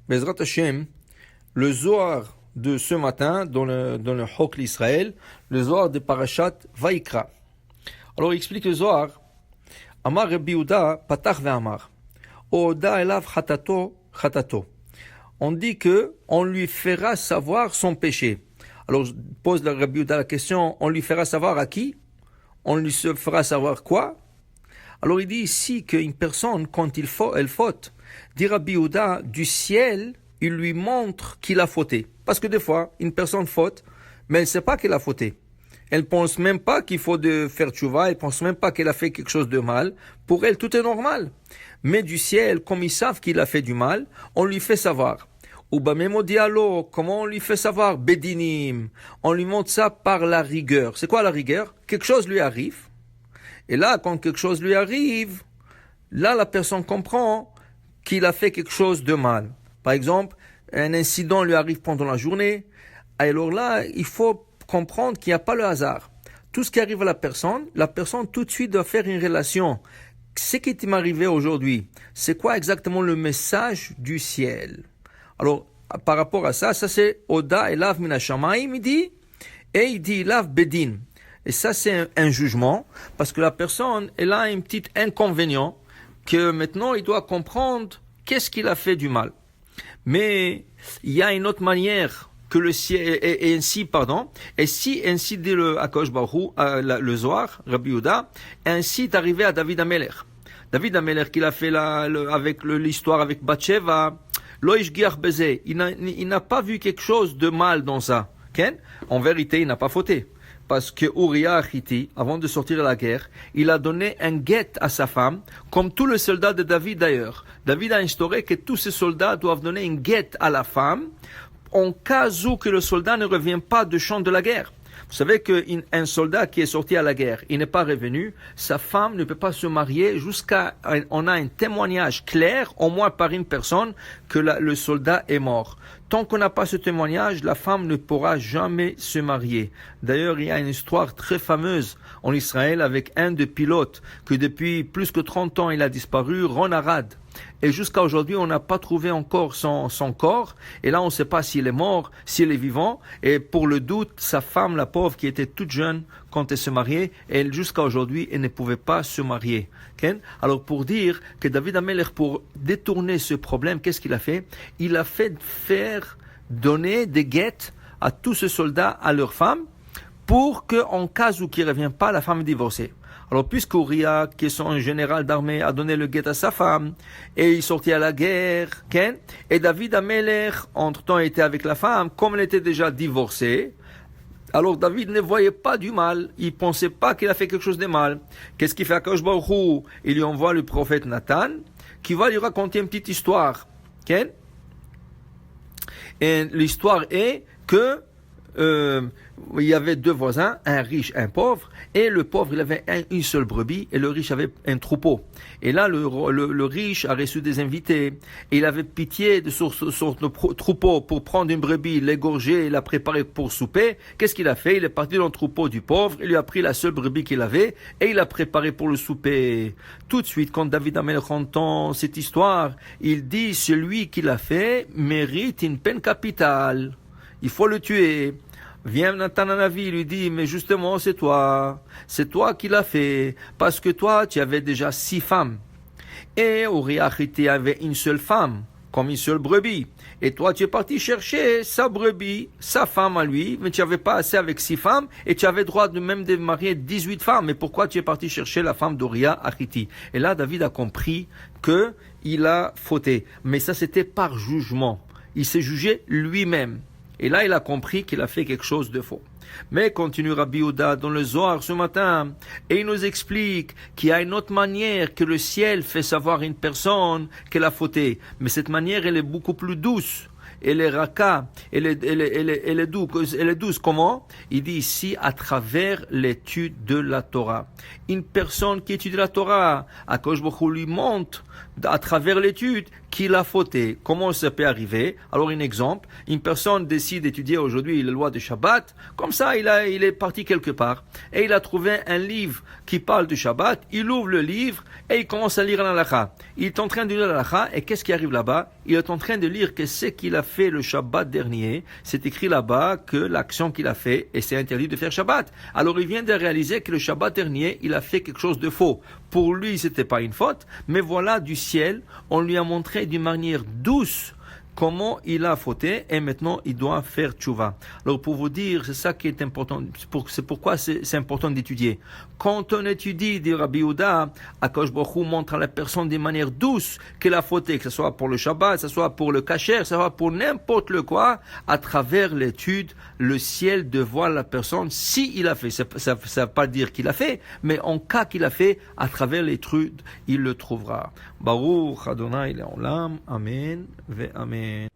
Bezrat Hashem, le Zohar de ce matin, dans le Hok l'Israël, le Zohar de Parashat Vaikra. Alors il explique le Zohar, Amar Rabbi Yehuda, Patach ve'amar, Oda elav chatato, chatato. On dit que on lui fera savoir son péché. Alors pose le Rabbi Yehuda la question, on lui fera savoir à qui? On lui fera savoir quoi? Alors il dit ici qu'une personne, quand elle faute, dit Rabbi Yehuda, du ciel, il lui montre qu'il a fauté. Parce que des fois, une personne faute, mais elle ne sait pas qu'elle a fauté. Elle ne pense même pas qu'il faut de faire tchouva, elle ne pense même pas qu'elle a fait quelque chose de mal. Pour elle, tout est normal. Mais du ciel, comme ils savent qu'il a fait du mal, on lui fait savoir. Ou bamemo dialo, comment on lui fait savoir? Bedinim. On lui montre ça par la rigueur. C'est quoi la rigueur? Quelque chose lui arrive. Et là, quand quelque chose lui arrive, là, la personne comprend qu'il a fait quelque chose de mal. Par exemple, un incident lui arrive pendant la journée. Alors là, il faut comprendre qu'il n'y a pas le hasard. Tout ce qui arrive à la personne tout de suite doit faire une relation. Ce qui m'est arrivé aujourd'hui, c'est quoi exactement le message du ciel? Alors, par rapport à ça c'est Oda elav min hashamayim, il dit, et il dit elav bedin. Et ça, c'est un jugement, parce que la personne, elle a un petit inconvénient, que maintenant, il doit comprendre qu'est-ce qu'il a fait du mal. Mais, il y a une autre manière que le ciel, et ainsi dit le Akadosh Baruch Hu, le Zohar, Rabbi Yehuda, ainsi est arrivé à David Amelech. David Amelech, qu'il a fait avec l'histoire avec Bathsheba, Loïch Giach Bezé, il n'a pas vu quelque chose de mal dans ça. En vérité, il n'a pas fauté. Parce que Uriah Achiti, avant de sortir à la guerre, il a donné un guet à sa femme, comme tous les soldats de David d'ailleurs. David a instauré que tous ces soldats doivent donner un guet à la femme, en cas où que le soldat ne revient pas du champ de la guerre. Vous savez qu'un soldat qui est sorti à la guerre, il n'est pas revenu, sa femme ne peut pas se marier jusqu'à on a un témoignage clair, au moins par une personne, que le soldat est mort. Tant qu'on n'a pas ce témoignage, la femme ne pourra jamais se marier. D'ailleurs, il y a une histoire très fameuse en Israël avec un des pilotes que depuis plus que 30 ans il a disparu, Ron Arad. Et jusqu'à aujourd'hui, on n'a pas trouvé encore son corps. Et là, on ne sait pas s'il est mort, s'il est vivant. Et pour le doute, sa femme, la pauvre, qui était toute jeune quand elle se mariait, elle, jusqu'à aujourd'hui, elle ne pouvait pas se marier. Okay? Alors, pour dire que David Amelech, pour détourner ce problème, qu'est-ce qu'il a fait? Il a fait donner des guettes à tous ces soldats, à leurs femmes, pour qu'en cas où qu'il ne revient pas, la femme est divorcée. Alors, puisque Uriah, qui est son général d'armée, a donné le guet à sa femme, et il sortit à la guerre, et David Amelech, entre-temps, était avec la femme, comme elle était déjà divorcée, alors David ne voyait pas du mal, il pensait pas qu'il a fait quelque chose de mal. Qu'est-ce qu'il fait à Akadosh Baruch Hu? Il lui envoie le prophète Nathan, qui va lui raconter une petite histoire. Et l'histoire est que il y avait deux voisins, un riche, un pauvre, et le pauvre, il avait une seule brebis, et le riche avait un troupeau. Et là, le riche a reçu des invités, et il avait pitié de son troupeau pour prendre une brebis, l'égorger et la préparer pour souper. Qu'est-ce qu'il a fait? Il est parti dans le troupeau du pauvre, il lui a pris la seule brebis qu'il avait, et il l'a préparée pour le souper. Tout de suite, quand David Amelech entend cette histoire, il dit, celui qui l'a fait mérite une peine capitale. Il faut le tuer. Vient Nathan Hanavi, il lui dit, mais justement, c'est toi qui l'as fait, parce que toi, tu avais déjà 6 femmes. Et Uriah Achiti avait une seule femme, comme une seule brebis. Et toi, tu es parti chercher sa brebis, sa femme à lui, mais tu n'avais pas assez avec 6 femmes, et tu avais droit de même de marier 18 femmes. Mais pourquoi tu es parti chercher la femme d'Uriah Achiti? Et là, David a compris qu'il a fauté. Mais ça, c'était par jugement. Il s'est jugé lui-même. Et là, il a compris qu'il a fait quelque chose de faux. Mais continue Rabbi Yehuda dans le Zohar ce matin, et il nous explique qu'il y a une autre manière que le ciel fait savoir à une personne qu'elle a fauté. Mais cette manière, elle est beaucoup plus douce. Elle est raka, elle est douce. Comment? Il dit ici, à travers l'étude de la Torah. Une personne qui étudie la Torah, Akadosh Baruch Hu lui montre à travers l'étude qu'il a fauté. Comment ça peut arriver? Alors un exemple, une personne décide d'étudier aujourd'hui les lois de Shabbat, comme ça il est parti quelque part, et il a trouvé un livre qui parle du Shabbat, il ouvre le livre et il commence à lire l'halakha. Il est en train de lire l'halakha et qu'est-ce qui arrive là-bas? Il est en train de lire que ce qu'il a fait le Shabbat dernier, c'est écrit là-bas que l'action qu'il a fait, et c'est interdit de faire Shabbat. Alors il vient de réaliser que le Shabbat dernier, il a fait quelque chose de faux. Pour lui, c'était pas une faute, mais voilà, du ciel, on lui a montré d'une manière douce comment il a fauté et maintenant il doit faire tchouva. Alors pour vous dire, c'est ça qui est important, c'est pourquoi c'est important d'étudier. Quand on étudie, dit Rabbi Yehuda, Akadosh Baruch Hu montre à la personne d'une manière douce qu'elle a fauté, que ce soit pour le Shabbat, que ce soit pour le kasher, que ce soit pour n'importe le quoi, à travers l'étude, le ciel de voir la personne si il a fait. Ça ne veut pas dire qu'il a fait, mais en cas qu'il a fait, à travers l'étude, il le trouvera. Baruch Adonai Le'olam, Amen, ve Amen.